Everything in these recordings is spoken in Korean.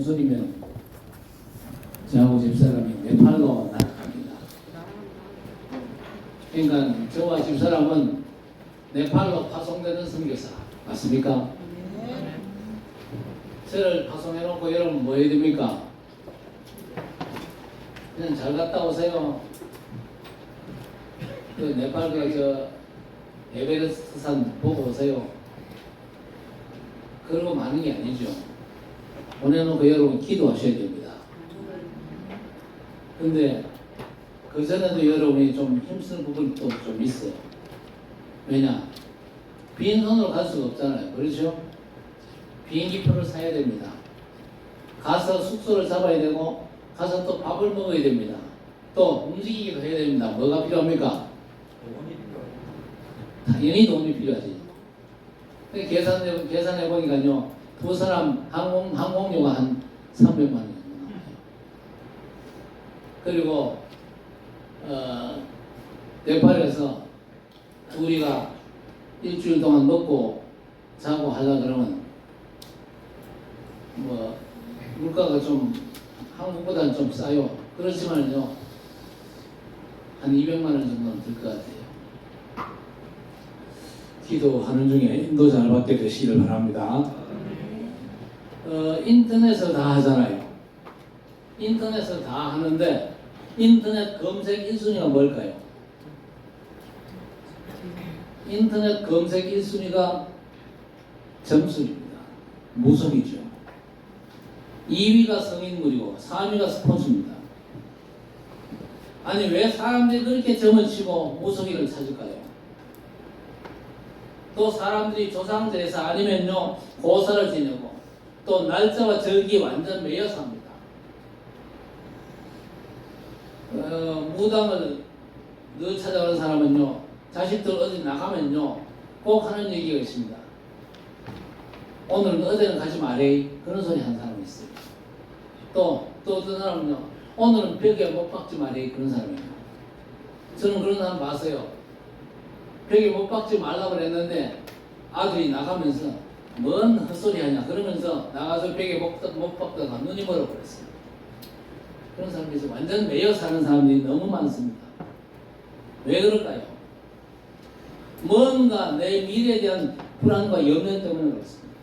소리면 저하고 집사람이 네팔로 날아갑니다. 그러니까 저와 집사람은 네팔로 파송되는 선교사 맞습니까? 저를 파송해놓고 여러분 뭐 해야 됩니까? 그냥 잘 갔다 오세요. 그 네팔 저 에베레스트산 보고 오세요. 그러고 마는 게 아니죠. 보내놓고 여러분 기도하셔야 됩니다. 근데 그 전에도 여러분이 좀 힘쓰는 부분도 좀 있어요. 왜냐? 빈손으로 갈 수가 없잖아요. 그렇죠? 비행기표를 사야 됩니다. 가서 숙소를 잡아야 되고 가서 또 밥을 먹어야 됩니다. 또 움직이기도 해야 됩니다. 뭐가 필요합니까? 당연히 돈이 필요하지. 계산해 보니까요, 두 사람 항공료가 한 300만 원 정도 나와요. 그리고 네팔에서 우리가 일주일 동안 먹고 자고 하려 그러면 뭐 물가가 좀 한국보다는 좀 싸요. 그렇지만요, 한 200만 원 정도는 들 것 같아요. 기도하는 중에 인도 잘 받게 되시기를 바랍니다. 인터넷을 다 하잖아요. 인터넷을 다 하는데 인터넷 검색 1순위가 뭘까요? 인터넷 검색 1순위가 점술입니다. 무속이죠. 2위가 성인물이고 3위가 스포츠입니다. 아니 왜 사람들이 그렇게 점을 치고 무속인을 찾을까요? 또 사람들이 조상제사 아니면요 고사를 지내고 또 날짜와 절기 완전 매여서 합니다. 무당을 늘 찾아가는 사람은요 자식들 어디 나가면요 꼭 하는 얘기가 있습니다. 오늘은 어디는 가지 말래 그런 소리 하는 사람이 있어요. 또 어떤 사람은요 오늘은 벽에 못 박지 말래 그런 사람이에요. 저는 그런 사람 봤어요. 벽에 못 박지 말라고 그랬는데 아들이 나가면서 뭔 헛소리 하냐 그러면서 나가서 벽에 못 박다가 눈이 멀어버렸어요. 그런 사람들이 있어요. 완전 매여 사는 사람들이 너무 많습니다. 왜 그럴까요? 뭔가 내 미래에 대한 불안과 염려 때문에 그렇습니다.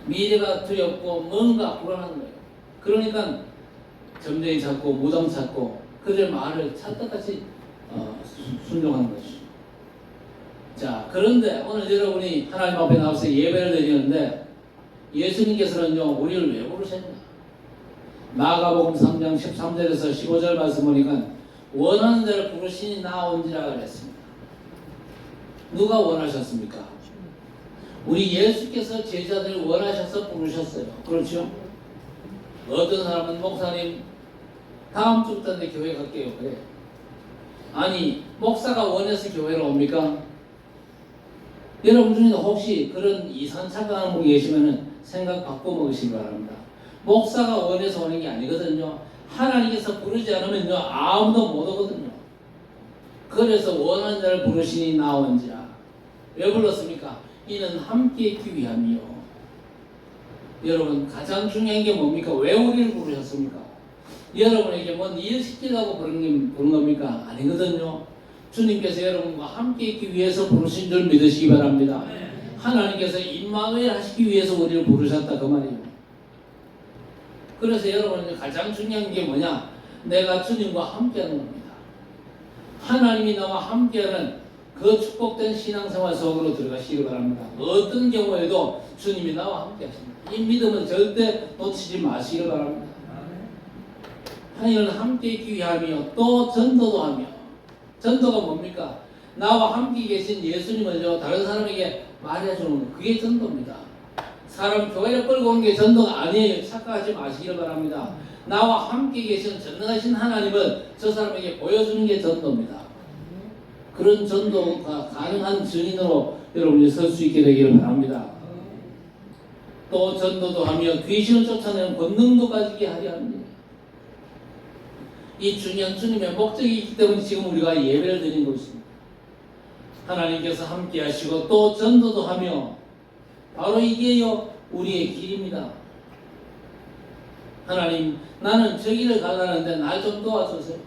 미래가 두렵고 뭔가 불안한 거예요. 그러니까 점쟁이 찾고 무당 찾고 그들 말을 찰떡같이 순종하는 것이죠. 자, 그런데 오늘 여러분이 하나님 앞에 나와서 예배를 드리는데 예수님께서는요 우리를 왜 부르셨냐? 마가복음 3장 13절에서 15절 말씀 보니까 원하는 자를 부르시니 나온지라 그랬습니다. 누가 원하셨습니까? 우리 예수께서 제자들을 원하셔서 부르셨어요. 그렇죠? 어떤 사람은 목사님 다음 주부터 내 교회 갈게요. 그래. 아니 목사가 원해서 교회로 옵니까? 여러분 중에 혹시 그런 이상 착각하는 분이 계시면 생각 바꿔 먹으시기 바랍니다. 목사가 원해서 오는 게 아니거든요. 하나님께서 부르지 않으면요 아무도 못 오거든요. 그래서 원하는 자를 부르시니 나온지라. 왜 불렀습니까? 이는 함께 있기 위함이요. 여러분 가장 중요한 게 뭡니까? 왜 우리를 부르셨습니까? 여러분에게 뭔 일 시키려고 부른 겁니까? 아니거든요. 주님께서 여러분과 함께 있기 위해서 부르신 줄 믿으시기 바랍니다. 하나님께서 임마누엘 하시기 위해서 우리를 부르셨다 그 말이에요. 그래서 여러분 가장 중요한 게 뭐냐? 내가 주님과 함께하는 겁니다. 하나님이 나와 함께하는 그 축복된 신앙생활 속으로 들어가시기 바랍니다. 어떤 경우에도 주님이 나와 함께하십니다. 이 믿음은 절대 놓치지 마시기 바랍니다. 하나님은 함께 있기 위함이요 또 전도도 하며. 전도가 뭡니까? 나와 함께 계신 예수님을요 다른 사람에게 말해주는 거 그게 전도입니다. 사람 교회를 끌고 오는 게 전도가 아니에요. 착각하지 마시기 바랍니다. 나와 함께 계신 전능하신 하나님을 저 사람에게 보여주는 게 전도입니다. 그런 전도가 가능한 증인으로 여러분이 설 수 있게 되기를 바랍니다. 또 전도도 하며 귀신을 쫓아내는 권능도 가지게 하려 합니다. 이 중요한 주님의 목적이 있기 때문에 지금 우리가 예배를 드린 것입니다. 하나님께서 함께 하시고 또 전도도 하며 바로 이게요 우리의 길입니다. 하나님, 나는 저기를 가려는데 날 좀 도와주세요.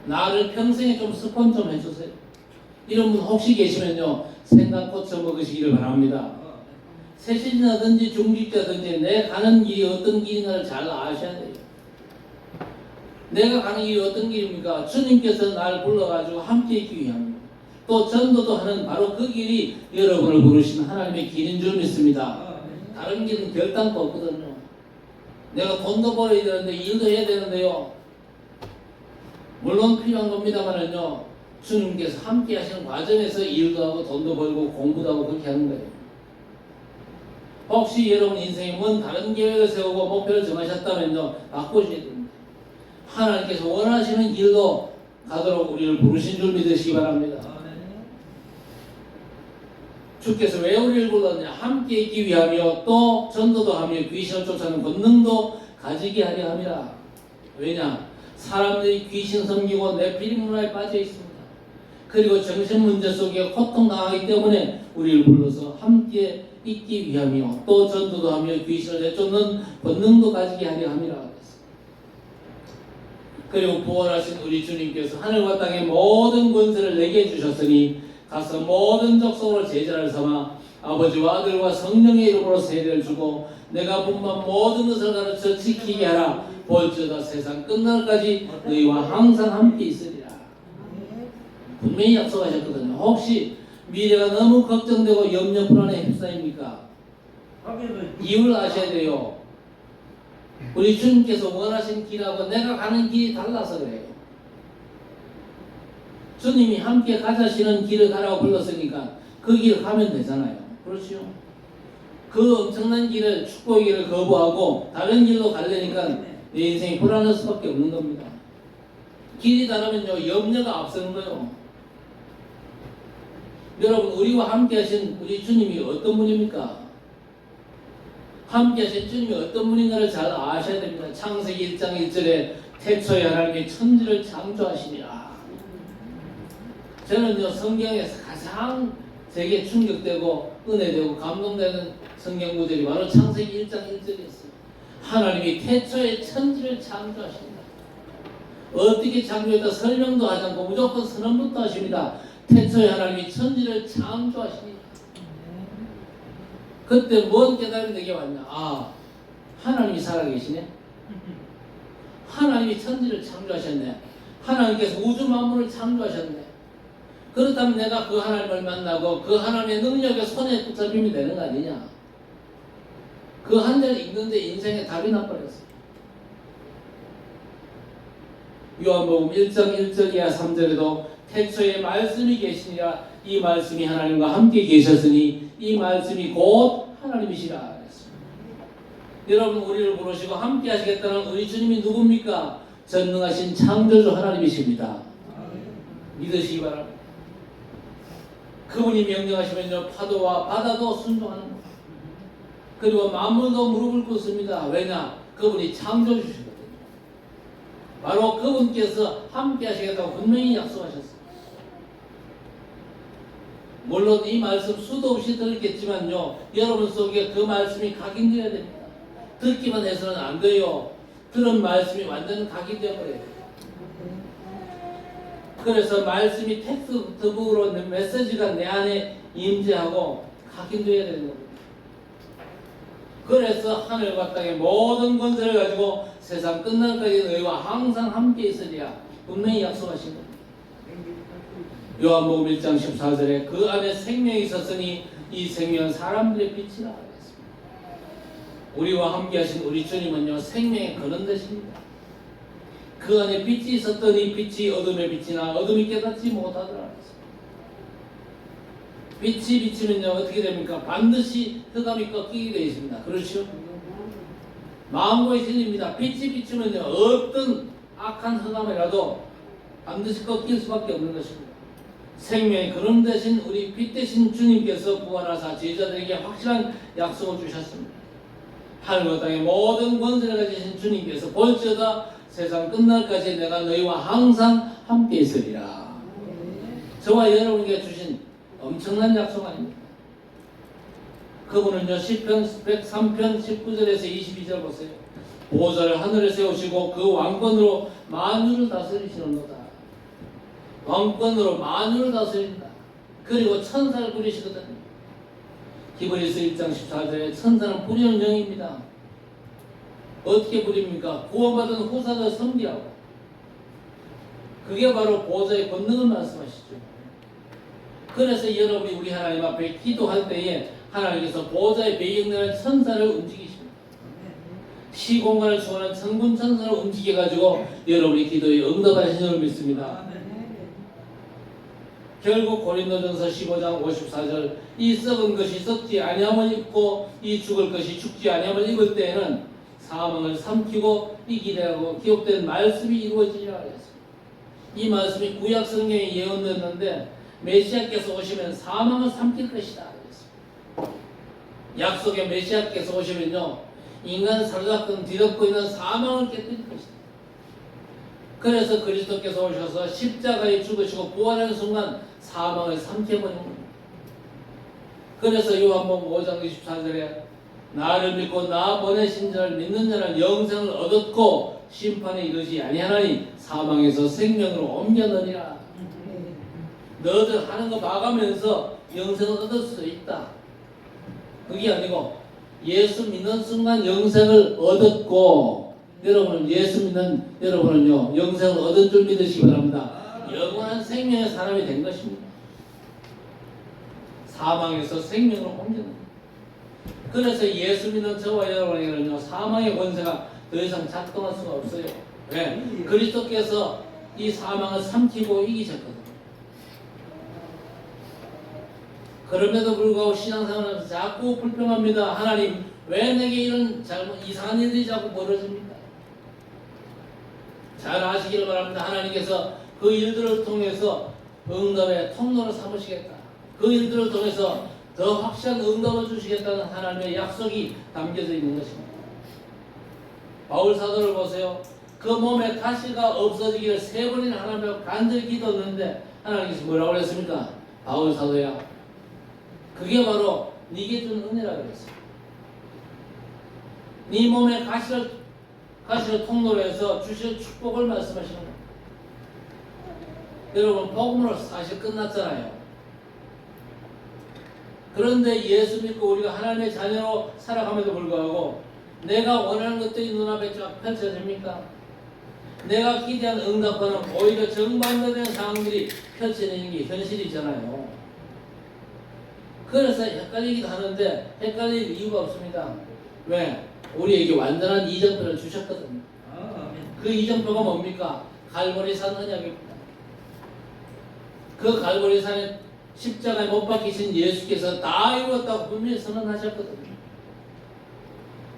나를 평생에 좀 스폰 좀 해주세요. 이런 분 혹시 계시면요, 생각 고쳐 먹으시기를 바랍니다. 세신자든지 중직자든지 내 가는 길이 어떤 길인가를 잘 아셔야 돼요. 내가 가는 길이 어떤 길입니까? 주님께서 날 불러가지고 함께 있기 위함입니다. 또 전도도 하는 바로 그 길이 여러분을 부르신 하나님의 길인 줄 믿습니다. 다른 길은 결단도 없거든요. 내가 돈도 벌어야 되는데 일도 해야 되는데요. 물론 필요한 겁니다만은요, 주님께서 함께 하시는 과정에서 일도 하고 돈도 벌고 공부도 하고 그렇게 하는 거예요. 혹시 여러분 인생에 뭔 다른 계획을 세우고 목표를 정하셨다면요, 바꾸셔야 됩니다. 하나님께서 원하시는 길로 가도록 우리를 부르신 줄 믿으시기 바랍니다. 주께서 왜 우리를 불렀냐? 함께 있기 위하며 또 전도도 하며 귀신을 쫓아내는 권능도 가지게 하려 함이라. 왜냐? 사람들이 귀신 섬기고 네피림 문화에 빠져 있습니다. 그리고 정신 문제 속에 고통당하기 때문에 우리를 불러서 함께 있기 위하며 또 전도도 하며 귀신을 내쫓는 권능도 가지게 하려 함이라. 그리고 부활하신 우리 주님께서 하늘과 땅의 모든 권세를 내게 주셨으니 가서 모든 족속을 제자를 삼아 아버지와 아들과 성령의 이름으로 세례를 주고 내가 분만 모든 것을 가르쳐 지키게 하라. 볼지어다 세상 끝날까지 너희와 항상 함께 있으리라. 분명히 약속하셨거든요. 혹시 미래가 너무 걱정되고 염려 불안에 휩싸입니까? 이유를 아셔야 돼요. 우리 주님께서 원하신 길하고 내가 가는 길이 달라서 그래요. 주님이 함께 가자시는 길을 가라고 불렀으니까 그 길을 가면 되잖아요. 그렇죠? 그 엄청난 길을, 축복의 길을 거부하고 다른 길로 가려니까 내 인생이 불안할 수밖에 없는 겁니다. 길이 다르면요, 염려가 앞서는 거예요. 여러분, 우리와 함께 하신 우리 주님이 어떤 분입니까? 함께 하신 주님이 어떤 분인가를 잘 아셔야 됩니다. 창세기 1장 1절에 태초에 하나님이 천지를 창조하시니라. 저는요, 성경에서 가장 제게 충격되고 은혜되고 감동되는 성경 구절이 바로 창세기 1장 1절이었어요. 하나님이 태초에 천지를 창조하십니다. 어떻게 창조했다 설명도 하지 않고 무조건 선언부터 하십니다. 태초에 하나님이 천지를 창조하십니다. 그때 뭔 깨달음이 내게 왔냐? 아, 하나님이 살아계시네. 하나님이 천지를 창조하셨네. 하나님께서 우주 만물을 창조하셨네. 그렇다면 내가 그 하나님을 만나고 그 하나님의 능력의 손에 붙잡히면 되는 거 아니냐? 그 한 절 읽는데 인생에 답이 나버렸어요. 요한복음 1장 1절 이하 3절에도 태초에 말씀이 계시니라. 이 말씀이 하나님과 함께 계셨으니 이 말씀이 곧 하나님이시라 했습니다. 여러분, 우리를 부르시고 함께 하시겠다는 우리 주님이 누굽니까? 전능하신 창조주 하나님이십니다. 믿으시기 바랍니다. 그분이 명령하시면요, 파도와 바다도 순종하는 겁니다. 그리고 만물도 무릎을 꿇습니다. 왜냐? 그분이 창조주시거든요. 바로 그분께서 함께 하시겠다고 분명히 약속하셨습니다. 물론 이 말씀 수도 없이 들었겠지만요, 여러분 속에 그 말씀이 각인되어야 됩니다. 듣기만 해서는 안 돼요. 들은 말씀이 완전 각인되어 버려요. 그래서 말씀이 텍스트북으로 메시지가 내 안에 임재하고 각인되어야 되는 겁니다. 그래서 하늘과 땅의 모든 권세를 가지고 세상 끝날까지 너희와 항상 함께 있으리라 분명히 약속하신 겁니다. 요한복음 1장 14절에 그 안에 생명이 있었으니 이 생명은 사람들의 빛이라 하였습니다. 우리와 함께 하신 우리 주님은요, 생명의 근원 되십니다. 그 안에 빛이 있었더니 빛이 어둠에 비치나 어둠이 깨닫지 못하더라. 빛이 비치면요, 어떻게 됩니까? 반드시 흑암이 꺾이게 되어 있습니다. 그렇죠? 마음과의 진리입니다. 빛이 비치면요, 어떤 악한 흑암이라도 반드시 꺾일 수밖에 없는 것입니다. 생명의 근원 되신 우리 빛 되신 주님께서 부활하사 제자들에게 확실한 약속을 주셨습니다. 하늘과 땅의 모든 권세를 가지신 주님께서 볼지어다 세상 끝날까지 내가 너희와 항상 함께 있으리라. 저와 여러분에게 주신 엄청난 약속 아닙니까? 그분은요, 시편 103편 19절에서 22절 보세요. 보좌를 하늘에 세우시고 그 왕권으로 만유를 다스리시는도다. 왕권으로 만유를 다스린다. 그리고 천사를 부리시거든요. 히브리서 1장 14절에 천사는 부리는 영입니다. 어떻게 부립니까? 구원받은 후사들 섬기라고. 그게 바로 보좌의 권능을 말씀하시죠. 그래서 여러분이 우리 하나님 앞에 기도할 때에 하나님께서 보좌의 배경되는 천사를 움직이십니다. 시공간을 주관하는 천군 천사를 움직여가지고 여러분의 기도에 응답하시는 줄 믿습니다. 결국 고린도전서 15장 54절 이 썩은 것이 썩지 아니함을 입고 이 죽을 것이 죽지 아니함을 입을 때에는 사망을 삼키고 이기라고 기록된 말씀이 이루어지리라 하였습니다. 이 말씀이 구약 성경에 예언됐는데 메시아께서 오시면 사망을 삼킬 것이다 그랬습니다. 약속의 메시아께서 오시면요 인간을 사로잡고 뒤덮고 있는 사망을 깨뜨릴 것이다. 그래서 그리스도께서 오셔서 십자가에 죽으시고 부활하는 순간 사망을 삼켜버린 겁니다. 그래서 요한복음 5장 24절에 나를 믿고 나 보내신 자를 믿는 자는 영생을 얻었고 심판에 이르지 아니하나니 사망에서 생명으로 옮겨넣으리라. 너들 하는 거 봐가면서 영생을 얻을 수 있다. 그게 아니고 예수 믿는 순간 영생을 얻었고 여러분은 예수 믿는 여러분은요 영생을 얻은 줄 믿으시기 바랍니다. 영원한 생명의 사람이 된 것입니다. 사망에서 생명으로 옮겨넣는. 그래서 예수 믿는 저와 여러분에게는요 사망의 권세가 더 이상 작동할 수가 없어요. 왜? 그리스도께서 이 사망을 삼키고 이기셨거든요. 그럼에도 불구하고 신앙생활하면서 자꾸 불평합니다. 하나님 왜 내게 이런 이상한 일들이 자꾸 벌어집니까? 잘 아시기를 바랍니다. 하나님께서 그 일들을 통해서 응답의 통로를 삼으시겠다. 그 일들을 통해서 더 확실한 응답을 주시겠다는 하나님의 약속이 담겨져 있는 것입니다. 바울 사도를 보세요. 그 몸에 가시가 없어지기를 3번이나 하나님 앞에 간절히 기도했는데 하나님께서 뭐라고 그랬습니까? 바울 사도야 그게 바로 네게 준 은혜라 그랬어요. 네 몸에 가시를 통로로 해서 주실 축복을 말씀하시는 겁니다. 여러분 복음으로 사실 끝났잖아요. 그런데 예수 믿고 우리가 하나님의 자녀로 살아감에도 불구하고 내가 원하는 것들이 눈앞에 쫙 펼쳐집니까? 내가 기대한 응답과는 오히려 정반대된 상황들이 펼쳐지는 게 현실이잖아요. 그래서 헷갈리기도 하는데 헷갈릴 이유가 없습니다. 왜? 우리에게 완전한 이정표를 주셨거든요. 그 이정표가 뭡니까? 갈보리산 언약입니다. 그 갈보리산에 십자가에 못 박히신 예수께서 다 이루었다고 분명히 선언하셨거든요.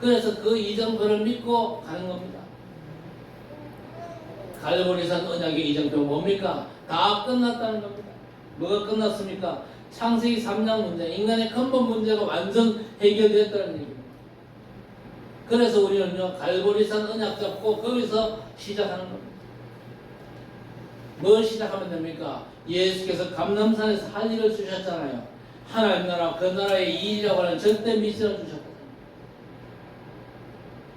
그래서 그 이정표를 믿고 가는 겁니다. 갈보리산 언약의 이정표가 뭡니까? 다 끝났다는 겁니다. 뭐가 끝났습니까? 창세기 3장 문제, 인간의 근본 문제가 완전 해결되었다는 얘기입니다. 그래서 우리는요 갈보리산 언약 잡고 거기서 시작하는 겁니다. 뭘 시작하면 됩니까? 예수께서 감람산에서 할 일을 주셨잖아요. 하나님 나라 그 나라의 일이라고 하는 절대 미션을 주셨거든요.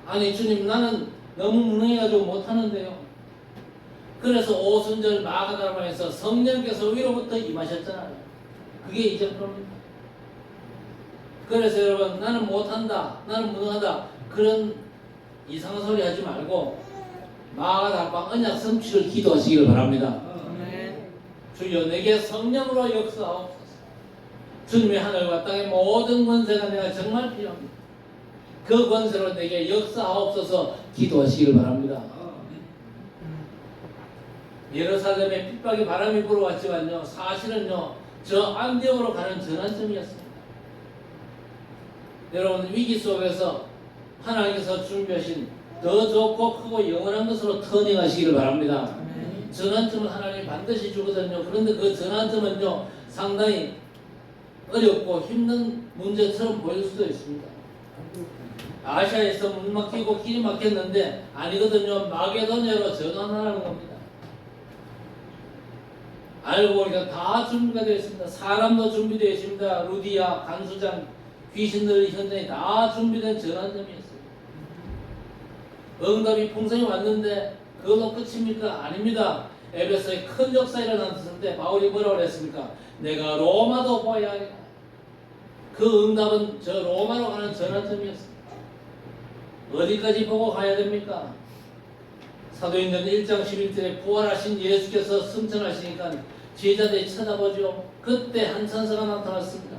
아니 주님 나는 너무 무능해가지고 못하는데요. 그래서 오순절 마가다라에서 성령께서 위로부터 임하셨잖아요. 그게 이정표입니다. 그래서 여러분 나는 못한다, 나는 무능하다 그런 이상한 소리 하지 말고 마가다락 언약 성취를 기도하시기를 바랍니다. 주여 내게 성령으로 역사하옵소서. 주님의 하늘과 땅의 모든 권세가 내가 정말 필요합니다. 그 권세로 내게 역사하옵소서 기도하시기를 바랍니다. 예루살렘에 핍박의 바람이 불어왔지만요 사실은요 저 안디옥으로 가는 전환점이었습니다. 여러분 위기 속에서 하나님께서 준비하신 더 좋고 크고 영원한 것으로 터닝하시기를 바랍니다. 전환점을 하나님이 반드시 주거든요. 그런데 그 전환점은요 상당히 어렵고 힘든 문제처럼 보일 수도 있습니다. 아시아에서 문 막히고 길이 막혔는데 아니거든요. 마게도냐로 전환하라는 겁니다. 알고 보니까 다 준비가 되어 있습니다. 사람도 준비되어 있습니다. 루디아, 간수장, 귀신들 현장이 다 준비된 전환점이었어요. 응답이 풍성히 왔는데 그걸로 끝입니까? 아닙니다. 에베소에 큰 역사 일어났을 때 바울이 뭐라고 했습니까? 내가 로마도 보아야 하겠다. 그 응답은 저 로마로 가는 전환점이었습니다. 어디까지 보고 가야 됩니까? 사도행전 1장 11절에 부활하신 예수께서 승천하시니까 제자들이 쳐다보죠. 그때 한 천사가 나타났습니다.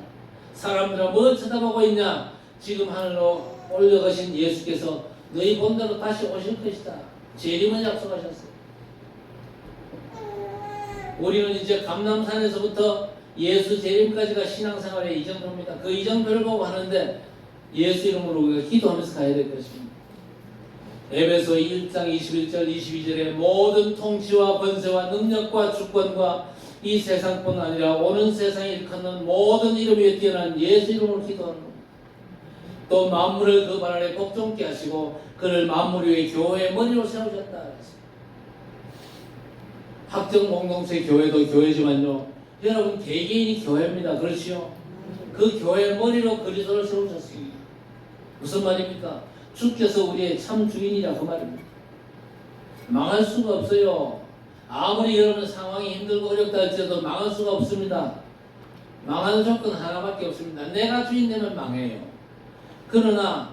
사람들은 뭘 쳐다보고 있냐? 지금 하늘로 올려가신 예수께서 너희 본대로 다시 오실 것이다. 재림을 약속하셨어요. 우리는 이제 감람산에서부터 예수 재림까지가 신앙생활의 이정표입니다. 그 이정표를 보고 하는데 예수 이름으로 우리가 기도하면서 가야 될 것입니다. 에베소 1장 21절 22절에 모든 통치와 권세와 능력과 주권과 이 세상뿐 아니라 오는 세상에 일컫는 모든 이름 위에 뛰어난 예수 이름으로 기도하는 겁니다. 또 만물을 그 발 아래 복종케 하시고 그를 만물 위에 교회의 머리로 세우셨다. 학정 공동체 교회도 교회지만요, 여러분 개개인이 교회입니다. 그렇지요? 그 교회의 머리로 그리스도를 세우셨습니다. 무슨 말입니까? 주께서 우리의 참 주인이라 그 말입니다. 망할 수가 없어요. 아무리 여러분 상황이 힘들고 어렵다 할지라도 망할 수가 없습니다. 망하는 조건 하나밖에 없습니다. 내가 주인 되면 망해요. 그러나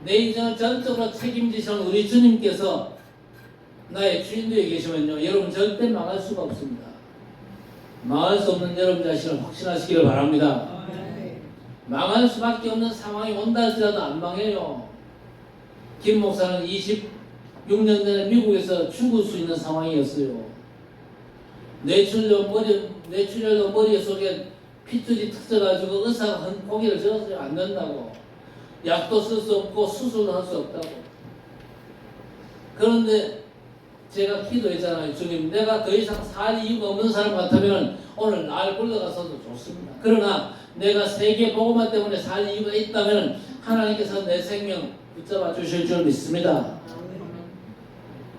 내 인생을 전적으로 책임지시는 우리 주님께서 나의 주인 되어 계시면요, 여러분 절대 망할 수가 없습니다. 망할 수 없는 여러분 자신을 확신하시기를 바랍니다. 망할 수밖에 없는 상황이 온다 할지라도 안 망해요. 김 목사는 26년 전에 미국에서 죽을 수 있는 상황이었어요. 뇌출혈로 머리 속에 핏줄이 터져가지고 의사가 포기를 지었어요. 안 된다고. 약도 쓸 수 없고 수술도 할 수 없다고. 그런데 제가 기도했잖아요. 주님, 내가 더 이상 살 이유가 없는 사람 같으면 오늘 날 불러가서도 좋습니다. 그러나 내가 세계 복음화 때문에 살 이유가 있다면 하나님께서 내 생명 붙잡아 주실 줄 믿습니다.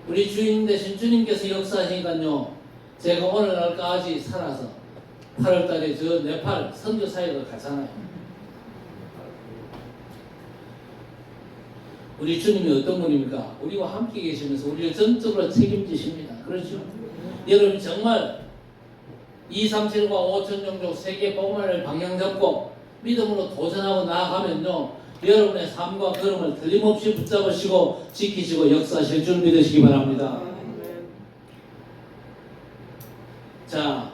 우리 주인 되신 주님께서 역사하시니까요, 제가 오늘날까지 살아서 8월달에 저 네팔 선교 사역을 가잖아요. 우리 주님이 어떤 분입니까? 우리와 함께 계시면서 우리를 전적으로 책임지십니다. 그렇죠? 여러분 정말 237과 5천 종족 세계 복음화를 방향 잡고 믿음으로 도전하고 나아가면요, 여러분의 삶과 걸음을 틀림없이 붙잡으시고 지키시고 역사하실 줄 믿으시기 바랍니다. 자,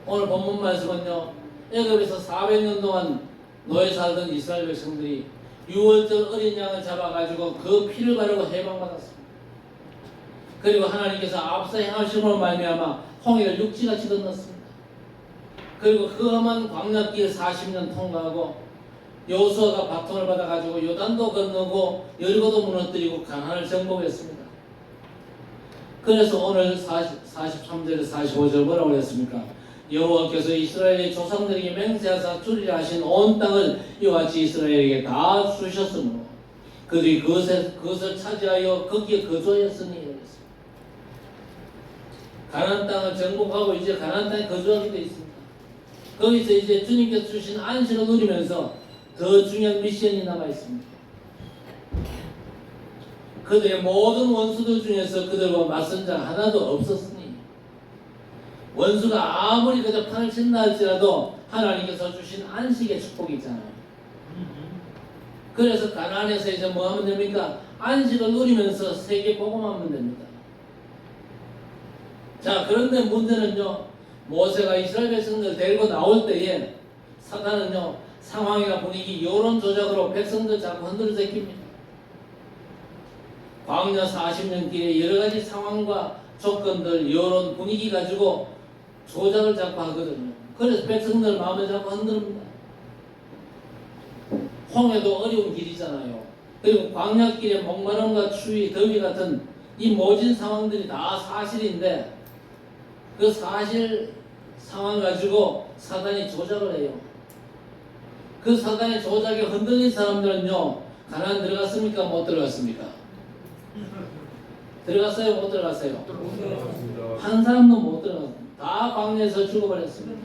오늘 본문 말씀은요, 애굽에서 400년 동안 노예 살던 이스라엘 백성들이 6월절 어린 양을 잡아가지고 그 피를 바르고 해방받았습니다. 그리고 하나님께서 앞서 행하심으로 말미암아 홍해를 육지같이 건넜습니다. 그리고 그 험한 광야길 40년 통과하고 여호수아가 바통을 받아가지고 요단도 건너고 여리고도 무너뜨리고 가나안을 정복했습니다. 그래서 오늘 43절에 45절 뭐라고 했습니까? 여호와께서 이스라엘의 조상들에게 맹세하사 주리라 하신 온 땅을 이와 같이 이스라엘에게 다 주셨으므로 그들이 그것을 차지하여 거기에 거주하였으니 이랬습니다. 가나안 땅을 정복하고 이제 가나안 땅에 거주하게 되어 있습니다. 거기서 이제 주님께서 주신 안식을 누리면서 더 중요한 미션이 남아 있습니다. 그들의 모든 원수들 중에서 그들과 맞선 자가 하나도 없었으니 원수가 아무리 그저 판을 친다 할지라도 하나님께서 주신 안식의 축복이 있잖아요. 그래서 가나안에서 이제 뭐 하면 됩니까? 안식을 누리면서 세계 복음하면 됩니다. 자, 그런데 문제는요, 모세가 이스라엘 백성들 데리고 나올 때에 사단은요, 상황이나 분위기, 여론 조작으로 백성들 자꾸 흔들어 제낍니다. 광야 40년 길에 여러 가지 상황과 조건들, 여론, 분위기 가지고 조작을 자꾸 하거든요. 그래서 백성들 마음을 자꾸 흔듭니다. 홍해도 어려운 길이잖아요. 그리고 광야길의 목마름과 추위, 더위 같은 이 모진 상황들이 다 사실인데 그 사실 상황 가지고 사단이 조작을 해요. 그 사단의 조작에 흔들린 사람들은요, 가나안 들어갔습니까? 못 들어갔습니까? 들어갔어요? 못 들어갔어요? 한 사람도 못 들어갔어요. 다 광야에서 죽어버렸습니다.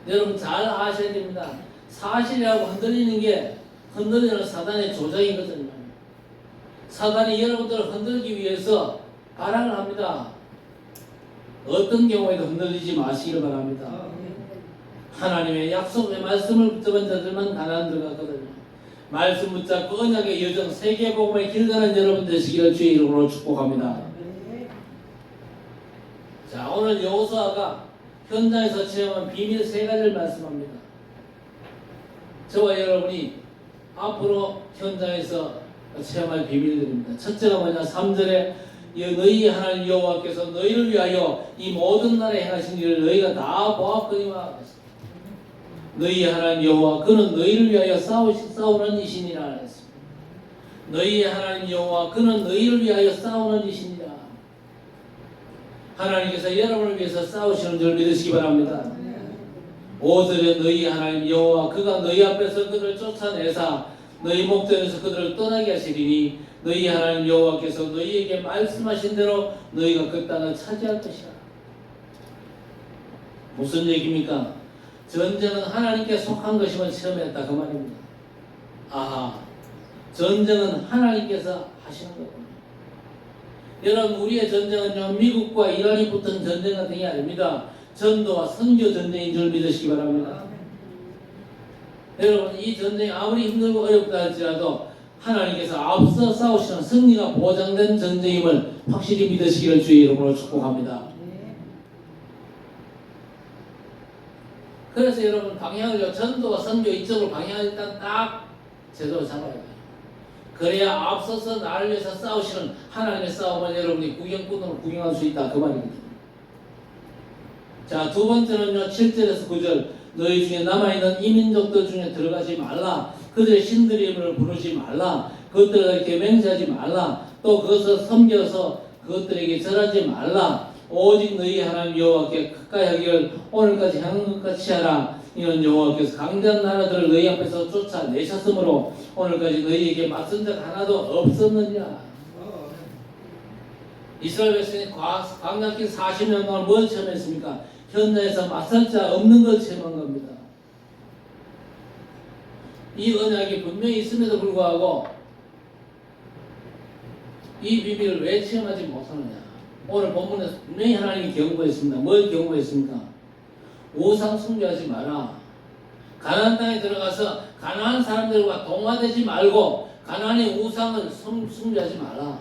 여러분 잘 아셔야 됩니다. 사실이라고 흔들리는 게 흔들리는 사단의 조작이거든요. 사단이 여러분들을 흔들기 위해서 발악을 합니다. 어떤 경우에도 흔들리지 마시기를 바랍니다. 하나님의 약속의 말씀을 붙잡은 자들만 가나안 들어갔거든요. 말씀 붙잡고 언약의 여정 세계복음의 길 가는 여러분 되시기를 주의 이름으로 축복합니다. 자, 오늘 여호수아가 현장에서 체험한 비밀 3가지를 말씀합니다. 저와 여러분이 앞으로 현장에서 체험할 비밀들입니다. 첫째가 뭐냐? 3절에 너희 하나님 여호와께서 너희를 위하여 이 모든 날에 행하신 일을 너희가 다 보았거니와. 너희 하나님 여호와 그는 너희를 위하여 싸우는 이시니라 했습니다. 너희 하나님 여호와 그는 너희를 위하여 싸우는 이시니라. 하나님께서 여러분을 위해서 싸우시는 줄 믿으시기 바랍니다. 5절에 너희 하나님 여호와 그가 너희 앞에서 그들을 쫓아내사 너희 목전에서 그들을 떠나게 하시리니 너희 하나님 여호와께서 너희에게 말씀하신 대로 너희가 그 땅을 차지할 것이라. 무슨 얘기입니까? 전쟁은 하나님께 속한 것임을 체험했다 그 말입니다. 아하, 전쟁은 하나님께서 하시는 거군요. 여러분, 우리의 전쟁은요 미국과 이란이 붙은 전쟁 같은 게 아닙니다. 전도와 선교 전쟁인 줄 믿으시기 바랍니다. 여러분, 이 전쟁이 아무리 힘들고 어렵다 할지라도 하나님께서 앞서 싸우시는 승리가 보장된 전쟁임을 확실히 믿으시기를 주의 이름으로 축복합니다. 그래서 여러분, 방향을 전도와 선교 이쪽으로 방향을 일단 딱 제대로 잡아야 돼요. 그래야 앞서서 나를 위해서 싸우시는 하나님의 싸움을 여러분이 구경꾼으로 구경할 수 있다 그 말입니다. 자, 두 번째는요 7절에서 9절 너희 중에 남아있는 이민족들 중에 들어가지 말라. 그들의 신들의 이름을 부르지 말라. 그것들에게 맹세하지 말라. 또 그것을 섬겨서 그것들에게 절하지 말라. 오직 너희 하나님 여호와께 가까이 하기를 오늘까지 향한 것 같이 하라. 이는 여호와께서 강대한 나라들을 너희 앞에서 쫓아내셨으므로 오늘까지 너희에게 맞선 적 하나도 없었느니라. 이스라엘 백성이 광야길 40년 동안 뭘 체험했습니까? 현장에서 맞설 자 없는 걸 체험한 겁니다. 이 언약이 분명히 있음에도 불구하고 이 비밀을 왜 체험하지 못하느냐? 오늘 본문에서 분명히 하나님이 경고했습니다. 뭘 경고했습니까? 우상 숭배하지 마라. 가나안 땅에 들어가서 가나안 사람들과 동화되지 말고 가나안의 우상을 숭배하지 마라.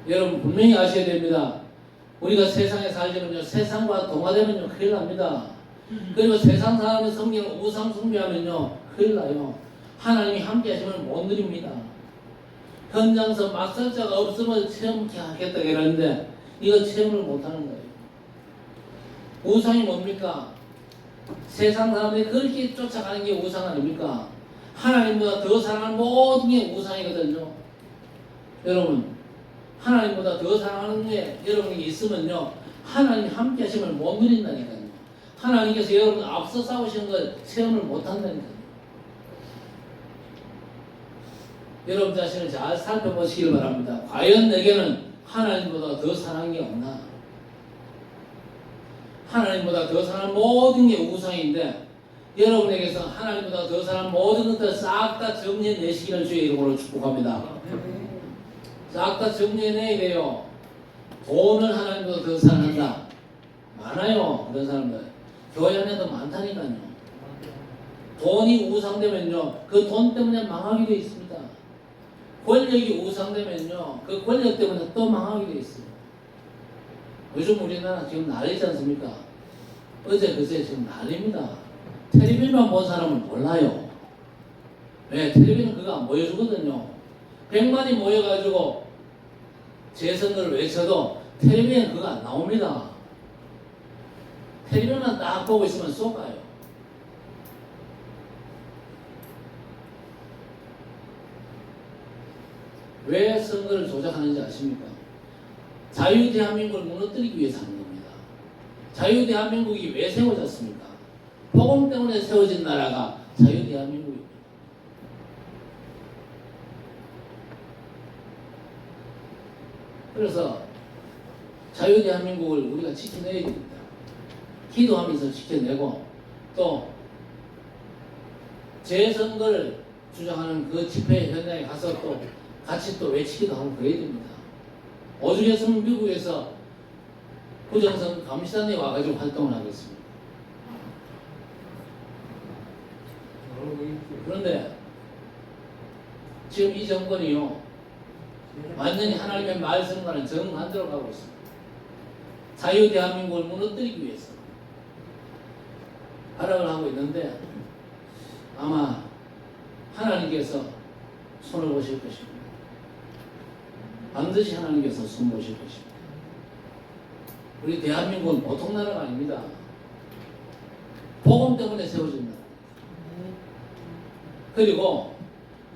여러분 분명히 아셔야 됩니다. 우리가 세상에 살지면요 세상과 동화되면요 큰일 납니다. 그리고 세상 사람을 섬기는 우상 숭배하면요 큰일 나요. 하나님이 함께 하시면 못 누립니다. 현장에서 맞설 자가 없으면 체험하겠다 그러는데 이거 체험을 못하는 거예요. 우상이 뭡니까? 세상 사람들이 그렇게 쫓아가는 게 우상 아닙니까? 하나님보다 더 사랑하는 모든 게 우상이거든요. 여러분 하나님보다 더 사랑하는 게 여러분에게 있으면요 하나님 함께 하심을 못 누린다니까요. 하나님께서 여러분 앞서 싸우시는 걸 체험을 못한다니까요. 여러분 자신을 잘 살펴보시길 바랍니다. 과연 내게는 하나님보다 더 사랑하는 게 없나? 하나님보다 더 사랑하는 모든 게 우상인데 여러분에게서 하나님보다 더 사랑하는 모든 것들을 싹 다 정리해내시기를 주의 이름으로 축복합니다. 싹 다 정리해내야 돼요. 돈을 하나님보다 더 사랑한다. 많아요. 그런 사람들. 교회 안에도 많다니까요. 돈이 우상되면요 그 돈 때문에 망하게 돼 있습니다. 권력이 우상되면요 그 권력 때문에 또 망하게 돼 있어요. 요즘 우리나라 지금 난리지 않습니까? 어제 그제 지금 난리입니다. 텔레비전만 본 사람은 몰라요. 왜? 텔레비전 그거 안 보여주거든요. 100만이 모여가지고 재선거를 외쳐도 텔레비전 그거 안 나옵니다. 텔레비전만 딱 보고 있으면 쏘가요. 왜 선거를 조작하는지 아십니까? 자유대한민국을 무너뜨리기 위해서 하는 겁니다. 자유대한민국이 왜 세워졌습니까? 복음 때문에 세워진 나라가 자유대한민국입니다. 그래서 자유대한민국을 우리가 지켜내야 됩니다. 기도하면서 지켜내고 또 재선거를 주장하는 그 집회 현장에 가서 또 같이 또 외치기도 하고 그래야 됩니다. 오죽했으면 미국에서 부정선 감시단에 와가지고 활동을 하겠습니다. 그런데 지금 이 정권이요 완전히 하나님의 말씀과는 정반대로 가고 있습니다. 자유 대한민국을 무너뜨리기 위해서 발악을 하고 있는데 아마 하나님께서 손을 보실 것입니다. 반드시 하나님께서 손 보실 것입니다. 우리 대한민국은 보통 나라가 아닙니다. 복음 때문에 세워진 나라. 그리고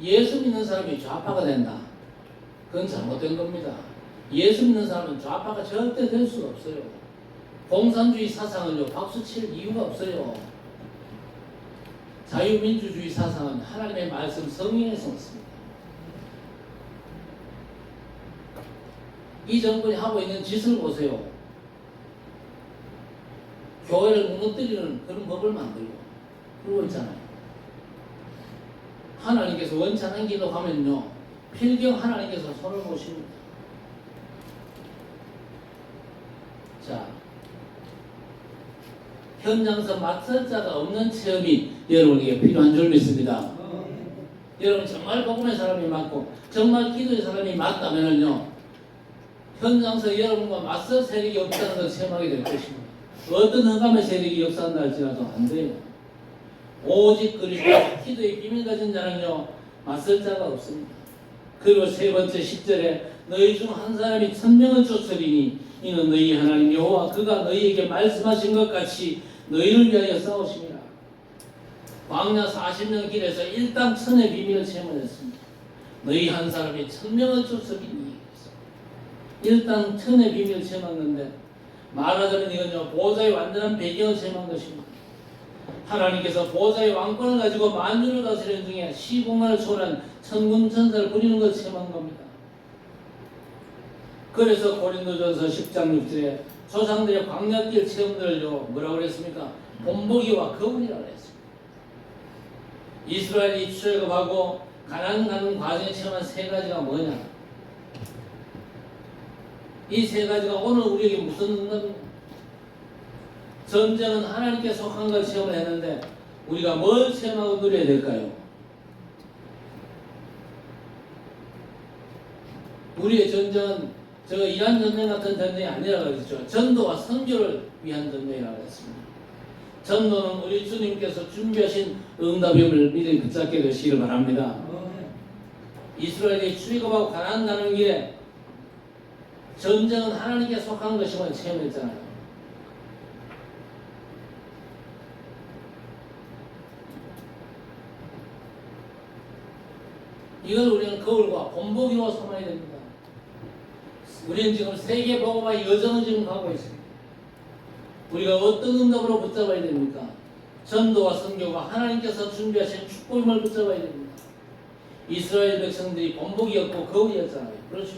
예수 믿는 사람이 좌파가 된다. 그건 잘못된 겁니다. 예수 믿는 사람은 좌파가 절대 될 수가 없어요. 공산주의 사상은요 박수 칠 이유가 없어요. 자유민주주의 사상은 하나님의 말씀 성령에서 왔습니다. 이 정권이 하고 있는 짓을 보세요. 교회를 무너뜨리는 그런 법을 만들고 그러고 있잖아요. 하나님께서 원찬한 기도하면요 필경 하나님께서 손을 보십니다. 자, 현장에서 맞설 자가 없는 체험이 여러분에게 필요한 줄 믿습니다. 여러분 정말 복음의 사람이 맞고 정말 기도의 사람이 맞다면요 현장에서 여러분과 맞설 세력이 없다는 것을 체험하게 될 것입니다. 어떤 흑암의 세력이 역사한다 할지라도 안 돼요. 오직 그리스도 기도의 비밀 가진 자는요 맞설 자가 없습니다. 그리고 세 번째 10절에 너희 중 한 사람이 1000명을 쫓으리니 이는 너희 하나님 여호와 그가 너희에게 말씀하신 것 같이 너희를 위하여 싸우심이라. 광야 40년 길에서 일당 천의 비밀을 체험했습니다. 너희 한 사람이 1000명을 쫓으리니 일당 천의 비밀을 체험했는데 말하자면 이건요 보호자의 완전한 배경을 체험한 것입니다. 하나님께서 보호자의 왕권을 가지고 만유를 다스리는 중에 시공간을 초월한 천군 천사를 부리는 것을 체험한 겁니다. 그래서 고린도전서 10장 6절에 조상들의 광야길 체험들을요 뭐라고 그랬습니까? 본보기와 거울이라고 그랬습니다. 이스라엘이 출애굽하고 가나안 가는 과정에 체험한 세 가지가 뭐냐? 이 세 가지가 오늘 우리에게 무슨 응답입니까? 전쟁은 하나님께 속한 걸 체험을 했는데 우리가 뭘 체험하고 누려야 될까요? 우리의 전쟁은 이란 전쟁 같은 전쟁이 아니라고 그랬죠. 전도와 선교를 위한 전쟁이라고 했습니다. 전도는 우리 주님께서 준비하신 응답임을 믿음이 붙잡게 되시기를 바랍니다. 이스라엘이 출애굽하고 가나안 가는 길에 전쟁은 하나님께 속한 것임을 체험했잖아요. 이걸 우리는 거울과 본보기로 삼아야 됩니다. 우리는 지금 세계 복음화의 여정을 지금 가고 있습니다. 우리가 어떤 응답으로 붙잡아야 됩니까? 전도와 선교가 하나님께서 준비하신 축복임을 붙잡아야 됩니다. 이스라엘 백성들이 본보기였고 거울이었잖아요. 그렇죠?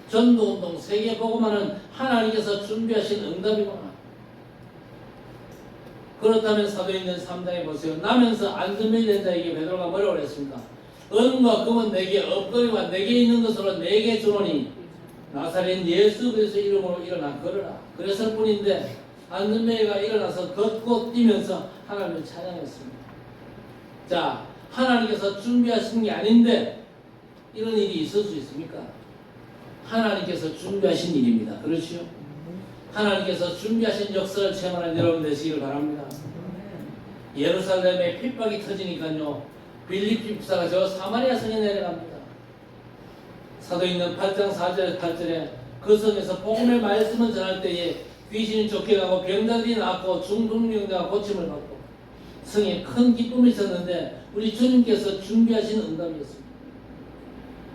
전도운동, 세계 복음화는 하나님께서 준비하신 응답이구나. 그렇다면 사도행전 3장에 보세요. 나면서 안전벨이 된 자에게 베드로가 뭐라고 했습니까? 은과 금은 내게 없거니와 내게 있는 것으로 내게 주노니 나사렛 예수 그리스도 이름으로 일어나 걸어라. 그랬을 뿐인데 안전벨이가 일어나서 걷고 뛰면서 하나님을 찬양했습니다. 자, 하나님께서 준비하신 게 아닌데 이런 일이 있을 수 있습니까? 하나님께서 준비하신 일입니다. 그렇죠? 하나님께서 준비하신 역사를 체험하는 여러분 되시기를 바랍니다. 예루살렘에 핍박이 터지니까요 빌립 집사가 저 사마리아 성에 내려갑니다. 사도행전 8장 4절 8절에 그 성에서 복음의 말씀을 전할 때에 귀신이 쫓겨나고 병자들이 낫고 중풍병자가 고침을 받고 성에 큰 기쁨이 있었는데 우리 주님께서 준비하신 응답이었습니다.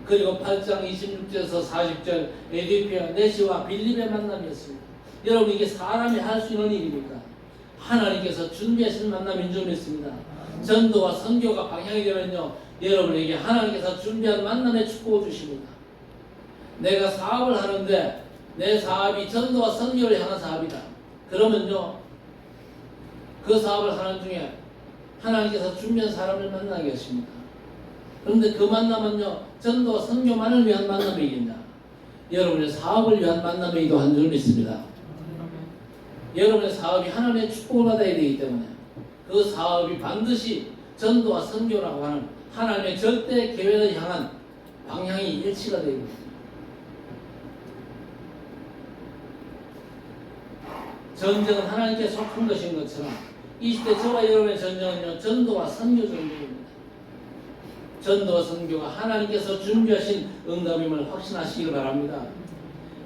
그리고 8장 26절에서 40절 에디오피아 네시와 빌립의 만남이었습니다. 여러분 이게 사람이 할 수 있는 일입니까? 하나님께서 준비하신 만남인 줄 믿습니다. 전도와 선교가 방향이 되면요 여러분에게 하나님께서 준비한 만남의 축복을 주십니다. 내가 사업을 하는데 내 사업이 전도와 선교를 향한 사업이다. 그러면요 그 사업을 하는 중에 하나님께서 준비한 사람을 만나게 하십니다. 그런데 그 만남은요, 전도와 선교만을 위한 만남이겠냐? 여러분의 사업을 위한 만남이기도 한 줄 믿습니다. 여러분의 사업이 하나님의 축복을 받아야 되기 때문에 그 사업이 반드시 전도와 선교라고 하는 하나님의 절대 계획을 향한 방향이 일치가 되어야 됩니다. 전쟁은 하나님께 속한 것인 것처럼 이 시대 저와 여러분의 전쟁은요, 전도와 선교 전쟁입니다. 전도와 선교가 하나님께서 준비하신 응답임을 확신하시기 바랍니다.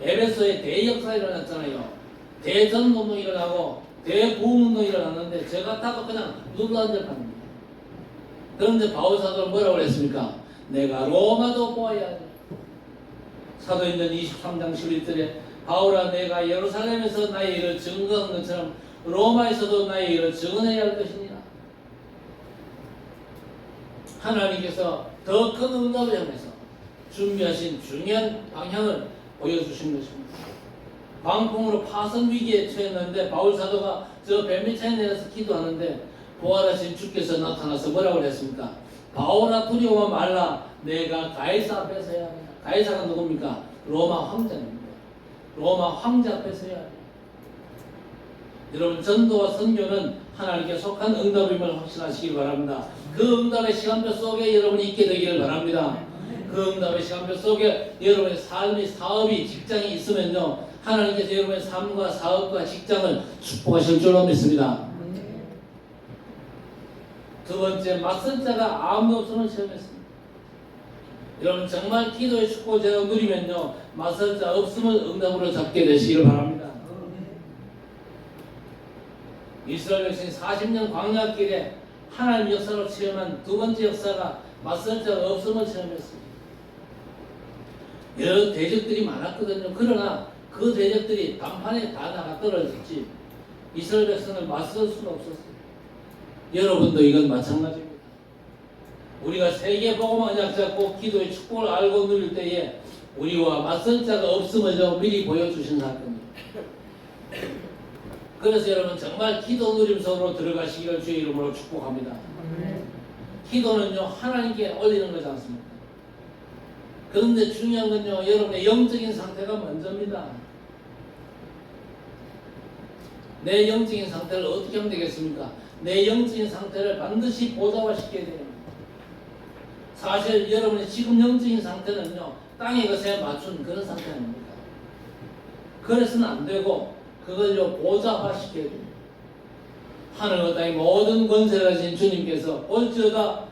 에베소에 대역사가 일어났잖아요. 대전도도 일어나고 대부흥도 일어났는데 저 같아도 그냥 눌러앉아갑니다. 그런데 바울 사도는 뭐라고 했습니까? 내가 로마도 보아야 하네. 사도행전 23장 11절에 바울아 내가 예루살렘에서 나의 일을 증거한 것처럼 로마에서도 나의 일을 증언해야 할 것이니라. 하나님께서 더 큰 응답을 향해서 준비하신 중요한 방향을 보여주신 것입니다. 광풍으로 파선 위기에 처했는데 바울 사도가 저 뱀밑에 내려서 기도하는데 부활하신 주께서 나타나서 뭐라고 했습니까? 바울아 두려워 말라 내가 가이사 앞에 서야 하느냐. 가이사가 누굽니까? 로마 황제입니다. 로마 황제 앞에 서야 하느냐. 여러분 전도와 선교는 하나님께 속한 응답임을 확신하시기 바랍니다. 그 응답의 시간표 속에 여러분이 있게 되기를 바랍니다. 그 응답의 시간표 속에 여러분의 삶이 사업이 직장이 있으면요 하나님께서 여러분의 삶과 사업과 직장을 축복하실 줄로 믿습니다. 두 번째, 맞선 자가 아무도 없음을 체험했습니다. 여러분 정말 기도의 축복을 제가 누리면요 맞선 자 없음을 응답으로 잡게 되시길 바랍니다. 이스라엘 백성이 40년 광야길에 하나님 역사로 체험한 두 번째 역사가 맞선 자가 없음을 체험했습니다. 여러 대적들이 많았거든요. 그러나 그 대적들이 단판에 다 나가 떨어졌지 이스라엘 백성을 맞설 수는 없었어요. 여러분도 이건 마찬가지입니다. 우리가 세계복음 언약 잡고 기도의 축복을 알고 누릴 때에 우리와 맞설 자가 없음을 미리 보여주신 사건입니다. 그래서 여러분 정말 기도 누림 속으로 들어가시기를 주의 이름으로 축복합니다. 기도는요 하나님께 올리는 거지 않습니까? 그런데 중요한 건요 여러분의 영적인 상태가 먼저입니다. 내 영적인 상태를 어떻게 하면 되겠습니까? 내 영적인 상태를 반드시 보좌화시켜야 돼요. 사실 여러분의 지금 영적인 상태는요 땅의 것에 맞춘 그런 상태 아닙니까? 그래서는 안 되고 그걸요 보좌화시켜야 됩니다. 하늘과 땅의 모든 권세를 가진 주님께서 올지어다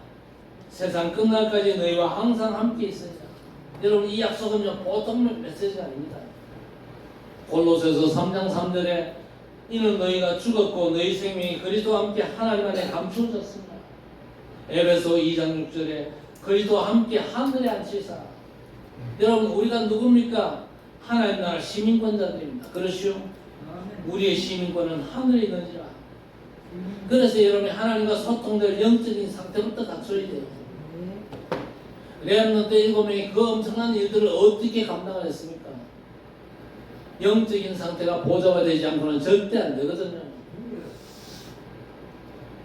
세상 끝날까지 너희와 항상 함께 있으리라. 여러분 이 약속은요 보통 메시지가 아닙니다. 골로새서 3장 3절에 이는 너희가 죽었고 너희 생명이 그리스도와 함께 하나님 안에 감추어졌습니다. 에베소 2장 6절에 그리스도와 함께 하늘에 앉히사. 여러분 우리가 누굽니까? 하나님 나라 시민권자들입니다. 그렇시오? 우리의 시민권은 하늘에 있는지라. 그래서 여러분이 하나님과 소통될 영적인 상태부터 갖춰야 돼요. 렘넌트 7명이 그 엄청난 일들을 어떻게 감당을 했습니까? 영적인 상태가 보좌화되지 않고는 절대 안 되거든요.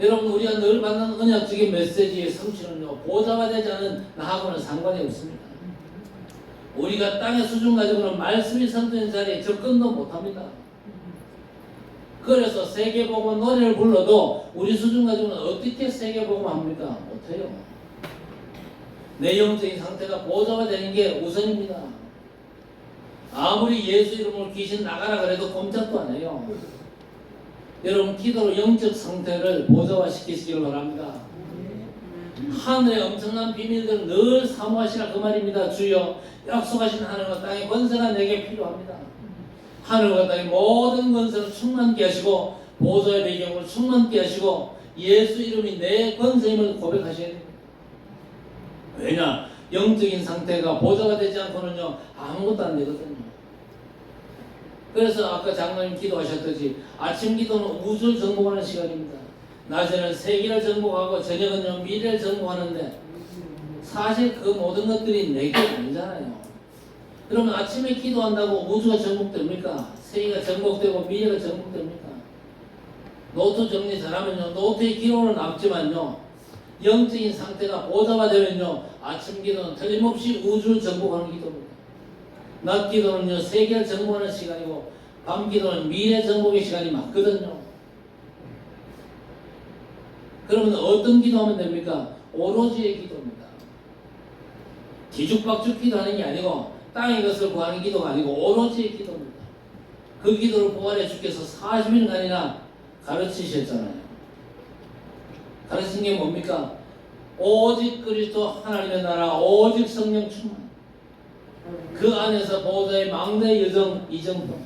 여러분 우리가 늘 받는 언약적인 메시지의 성취는요 보좌화되지 않은 나하고는 상관이 없습니다. 우리가 땅의 수준 가지고는 말씀이 선포된 자리에 접근도 못합니다. 그래서 세계복음 노래를 불러도 우리 수준 가지고는 어떻게 세계복음 합니까? 못해요. 내 영적인 상태가 보좌화되는 게 우선입니다. 아무리 예수 이름으로 귀신 나가라 그래도 꼼짝도 안 해요. 여러분 기도로 영적 상태를 보좌화시키시기를 바랍니다. 하늘의 엄청난 비밀들을 늘 사모하시라 그 말입니다. 주여 약속하신 하늘과 땅의 권세가 내게 필요합니다. 하늘과 땅의 모든 권세를 충만케 하시고 보좌의 배경을 충만케 하시고 예수 이름이 내 권세임을 고백하셔야 됩니다. 왜냐? 영적인 상태가 보좌가 되지 않고는요 아무것도 안 되거든요. 그래서 아까 장로님 기도하셨듯이 아침 기도는 우주를 정복하는 시간입니다. 낮에는 세계를 정복하고 저녁은요 미래를 정복하는데 사실 그 모든 것들이 내게 아니잖아요. 그러면 아침에 기도한다고 우주가 정복됩니까? 세계가 정복되고 미래가 정복됩니까? 노트 정리 잘하면요, 노트의 기록은 남지만요, 영적인 상태가 보좌화되면요, 아침 기도는 틀림없이 우주를 정복하는 기도입니다. 낮 기도는요, 세계를 정복하는 시간이고, 밤 기도는 미래 정복의 시간이 맞거든요. 그러면 어떤 기도하면 됩니까? 오로지의 기도입니다. 뒤죽박죽 기도하는 게 아니고 땅의 것을 구하는 기도가 아니고 오로지의 기도입니다. 그 기도를 부활의 주께서 40일간이나 가르치셨잖아요. 가르친 게 뭡니까? 오직 그리스도 하나님의 나라, 오직 성령 충만. 그 안에서 보좌의 망대 여정 이정도,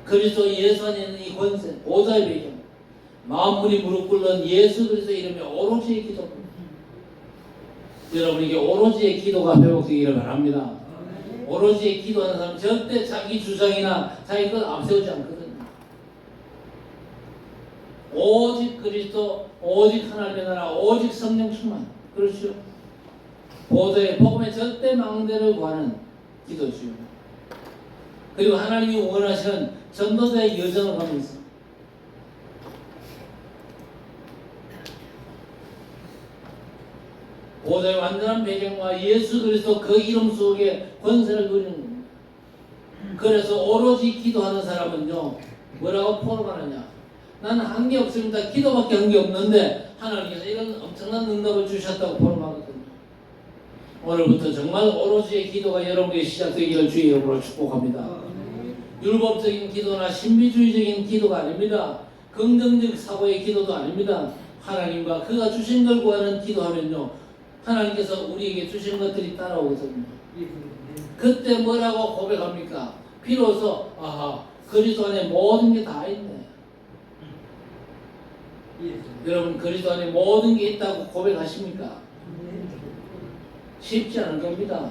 그리스도 예수 안에 있는 이 권세, 보좌의 배경, 만물이 무릎 꿇는 예수 그리스도 이름에 오로지의 기도입니다. 여러분에게 오로지의 기도가 회복되기를 바랍니다. 오로지의 기도하는 사람은 절대 자기 주장이나 자기 것 앞세우지 않거든요. 오직 그리스도, 오직 하나님의 나라, 오직 성령 충만. 그렇죠? 보좌의 복음의 절대 망대를 구하는 기도죠. 그리고 하나님이 원하시는 전도자의 여정을 하면서 보좌의 완전한 배경과 예수 그리스도 그 이름 속에 권세를 누리는 겁니다. 그래서 오로지 기도하는 사람은요, 뭐라고 포럼하느냐? 나는 한 게 없습니다. 기도밖에 한 게 없는데 하나님께서 이런 엄청난 응답을 주셨다고 포럼하거든요. 오늘부터 정말 오로지의 기도가 여러분에게 시작되기를 주의 이름으로 축복합니다. 율법적인 기도나 신비주의적인 기도가 아닙니다. 긍정적 사고의 기도도 아닙니다. 하나님과 그가 주신 걸 구하는 기도하면요, 하나님께서 우리에게 주신 것들이 따라오거든요. 그때 뭐라고 고백합니까? 비로소 아하, 그리스도 안에 모든 게 다 있네. 여러분, 그리스도 안에 모든 게 있다고 고백하십니까? 쉽지 않은 겁니다.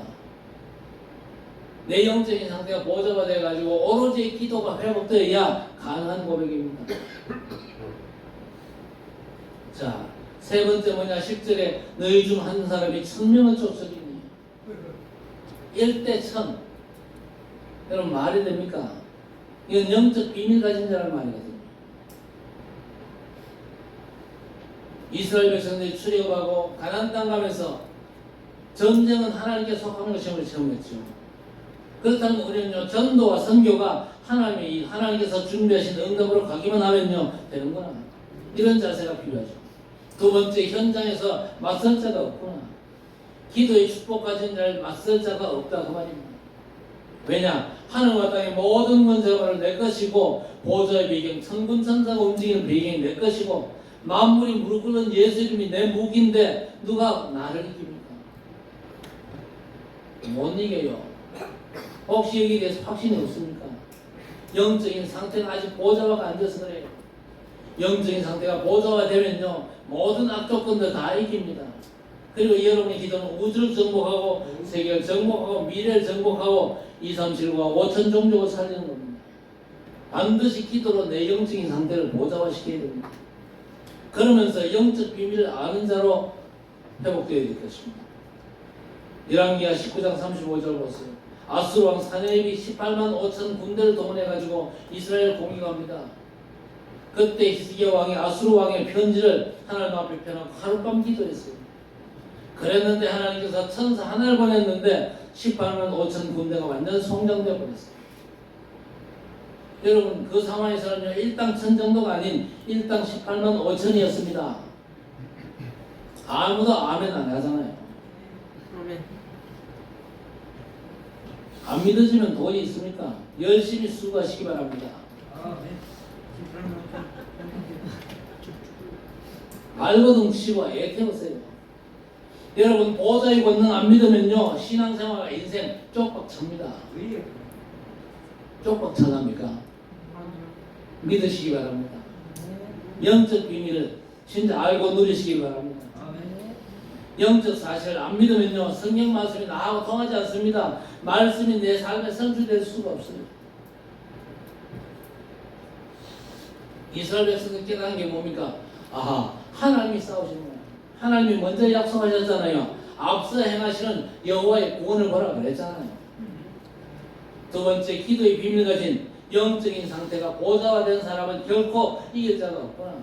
내 영적인 상태가 보좌가 돼가지고 오로지 기도가 회복되어야 가능한 고백입니다. 자, 세 번째 뭐냐? 10절에 너희 중 한 사람이 1000명을 쫓으리니 1대 1000. 여러분, 말이 됩니까? 이건 영적 비밀 가진 자라는 말이거든요. 이스라엘 백성들이 출애굽하고 가나안 땅 가면서 전쟁은 하나님께 속한 것임을 체험했죠. 그렇다면 우리는요, 전도와 선교가 하나님께서 준비하신 응답으로 가기만 하면요, 되는구나. 이런 자세가 필요하죠. 두 번째, 현장에서 맞설 자가 없구나. 기도의 축복 가진 자를 맞설 자가 없다, 그 말입니다. 왜냐? 하늘과 땅의 모든 권세를 내 것이고 보좌의 배경, 천군 천사가 움직이는 배경이 내 것이고 만물이 무릎 꿇는 예수 이름이 내 무기인데 누가 나를 이깁니까? 못 이겨요. 혹시 여기에 대해서 확신이 없습니까? 영적인 상태가 아직 보좌화가 안 돼서 그래요. 영적인 상태가 보좌화 되면요, 모든 악조건들 다 이깁니다. 그리고 여러분의 기도는 우주를 정복하고 세계를 정복하고 미래를 정복하고 2, 3, 7과 5천 종족을 살리는 겁니다. 반드시 기도로 내 영적인 상태를 보좌화시켜야 됩니다. 그러면서 영적 비밀을 아는 자로 회복되어야 될 것입니다. 열왕기하 19장 35절 보세요. 아수르 왕 사네립이 18만 5천 군대를 동원해가지고 이스라엘 공격합니다. 그때 히스기야 왕이 아수르 왕의 편지를 하나님 앞에 펴놓고 하룻밤 기도했어요. 그랬는데 하나님께서 천사 하나를 보냈는데 18만 5천 군대가 완전 성장되어 버렸어요. 여러분, 그 상황에서는요, 일당 천 정도가 아닌 일당 18만 5천이었습니다. 아무도 아멘 안 하잖아요. 안 믿어지면 돈이 있습니까? 열심히 수고하시기 바랍니다. 말거둥 치고 애 태우세요. 여러분, 보좌의 권능 안 믿으면요, 신앙생활 인생 쪽박 찹니다. 쪽박 차답니까? 믿으시기 바랍니다. 영적 비밀을 진짜 알고 누리시기 바랍니다. 영적 사실을 안 믿으면요, 성경 말씀이 나하고 통하지 않습니다. 말씀이 내 삶에 성취될 수가 없어요. 이스라엘 백성들 깨달은 게 뭡니까? 아하, 하나님이 싸우시는 거예요. 하나님이 먼저 약속하셨잖아요. 앞서 행하시는 여호와의 구원을 보라 그랬잖아요. 두 번째, 기도의 비밀 가진 영적인 상태가 보좌화된 사람은 결코 이길 자가 없구나.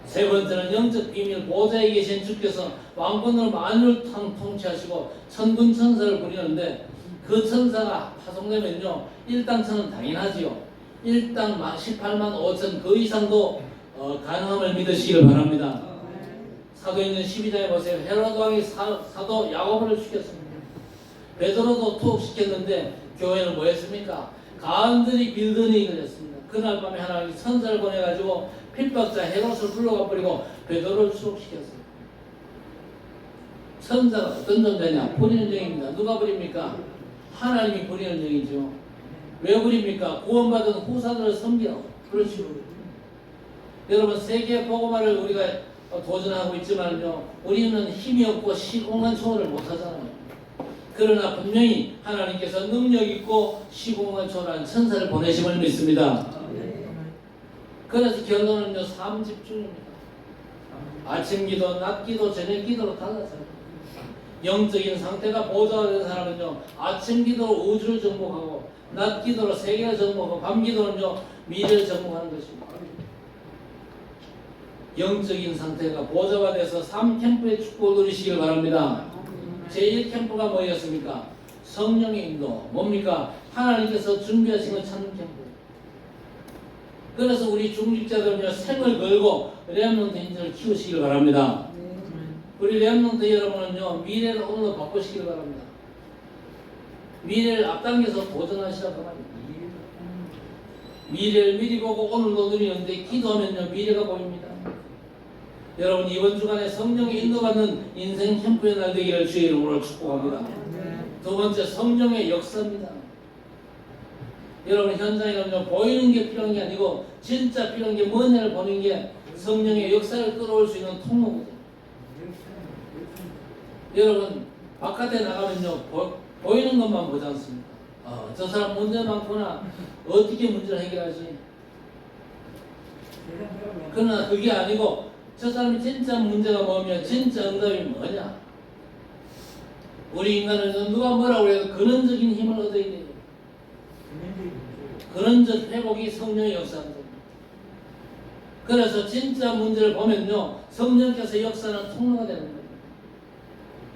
세 번째는 영적 비밀, 보좌에 계신 주께서 왕권으로 만유를 통치하시고 천군 천사를 부리는데 그 천사가 파송되면요 1당천은 당연하지요. 1당 18만 5천 그 이상도 가능함을 믿으시길 바랍니다. 사도행전 12장에 보세요. 헤로드 왕이 사도 야고보를 시켰습니다. 베드로도 투옥시켰는데 교회는 뭐 했습니까? 간절히 빌더니 걸렸습니다. 그날 밤에 하나님이 천사를 보내가지고 핍박자 헤롯을 불러가 버리고 베드로를 투옥시켰어요. 천사가 어떤 존재냐? 부리는 영입니다. 누가 부립니까? 하나님이 부리는 영이죠. 왜 부립니까? 구원받은 후사들을 섬기라고. 그렇죠. 여러분 세계 복음화를 우리가 도전하고 있지만요 우리는 힘이 없고 시공간 초월을 못하잖아요. 그러나 분명히 하나님께서 능력 있고 시공간 초월한 천사를 보내심을 믿습니다. 그래서 결론은요 3집중입니다. 아침 기도, 낮 기도, 저녁 기도로 달라져요. 영적인 상태가 보좌된 사람은요 아침 기도로 우주를 정복하고 낮 기도로 세계를 정복하고 밤 기도는요 미래를 정복하는 것입니다. 영적인 상태가 보좌가 돼서 3캠프의 축복을 누리시길 바랍니다. 제1캠프가 뭐였습니까? 성령의 인도. 뭡니까? 하나님께서 준비하신 걸 찾는 캠프. 그래서 우리 중직자들은요 생을 걸고 렘넌트 인생을 키우시길 바랍니다. 우리 렘넌트 여러분은요 미래를 오늘로 바꾸시길 바랍니다. 미래를 앞당겨서 도전하시라고 합니다. 미래를 미리 보고 오늘도 누리는데 기도하면요 미래가 보입니다. 여러분 이번 주간에 성령의 인도받는 인생 캠프의 날 되기를 주의 이름으로 축복합니다. 두 번째 성령의 역사입니다. 여러분 현장에는요 보이는 게 필요한 게 아니고 진짜 필요한 게 뭐냐를 보는 게 성령의 역사를 끌어올 수 있는 통로거든요. 여러분 바깥에 나가면요 보이는 것만 보지 않습니까? 저 사람 문제 많구나. 어떻게 문제를 해결하지? 그러나 그게 아니고 저 사람이 진짜 문제가 뭐면 진짜 응답이 뭐냐? 우리 인간은 누가 뭐라고 해도 근원적인 힘을 얻어야 돼요. 근원적 회복이 성령의 역사입니다. 그래서 진짜 문제를 보면요 성령께서 역사는 통로가 되는 거예요.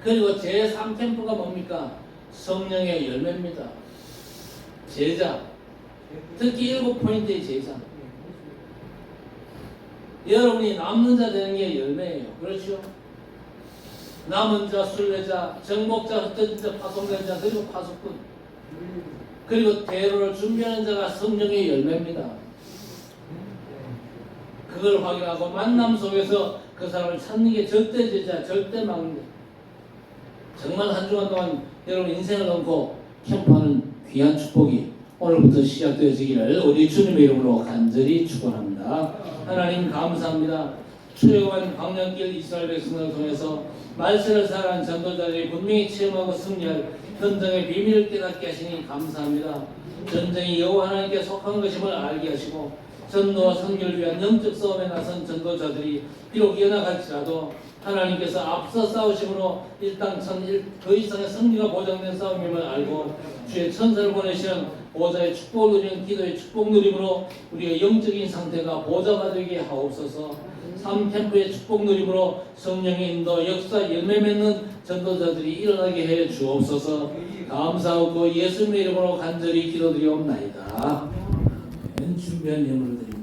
그리고 제3캠프가 뭡니까? 성령의 열매입니다. 제자. 특히 7포인트의 제자. 여러분이 남는 자 되는 게 열매예요. 그렇죠? 남은 자, 순례자, 정복자, 흩어진 자, 파송된 자, 그리고 파수꾼. 그리고 대로를 준비하는 자가 성령의 열매입니다. 그걸 확인하고 만남 속에서 그 사람을 찾는 게 절대 제자, 절대 막내. 정말 한 주간 동안 여러분 인생을 넣고 캠프하는 귀한 축복이 오늘부터 시작되어지기를 우리 주님의 이름으로 간절히 축원합니다. 하나님 감사합니다. 출애굽한 광야길 이스라엘 백성을 통해서 말세를 살아간 전도자들이 분명히 체험하고 승리할 전쟁의 비밀을 깨닫게 하시니 감사합니다. 전쟁이 여호와 하나님께 속한 것임을 알게 하시고 전도와 선교를 위한 영적 싸움에 나선 전도자들이 비록 연약할지라도 하나님께서 앞서 싸우심으로 일당천 그 이상의 승리가 보장된 싸움임을 알고 주의 천사를 보내시는 보좌의 축복을 누리는 기도의 축복 누림으로 우리의 영적인 상태가 보좌가 되게 하옵소서. 3캠프의 축복 누림으로 성령의 인도 역사 열매 맺는 전도자들이 일어나게 해 주옵소서. 감사하고 예수님의 이름으로 간절히 기도드리옵나이다. 준비한 예물을 드립니다.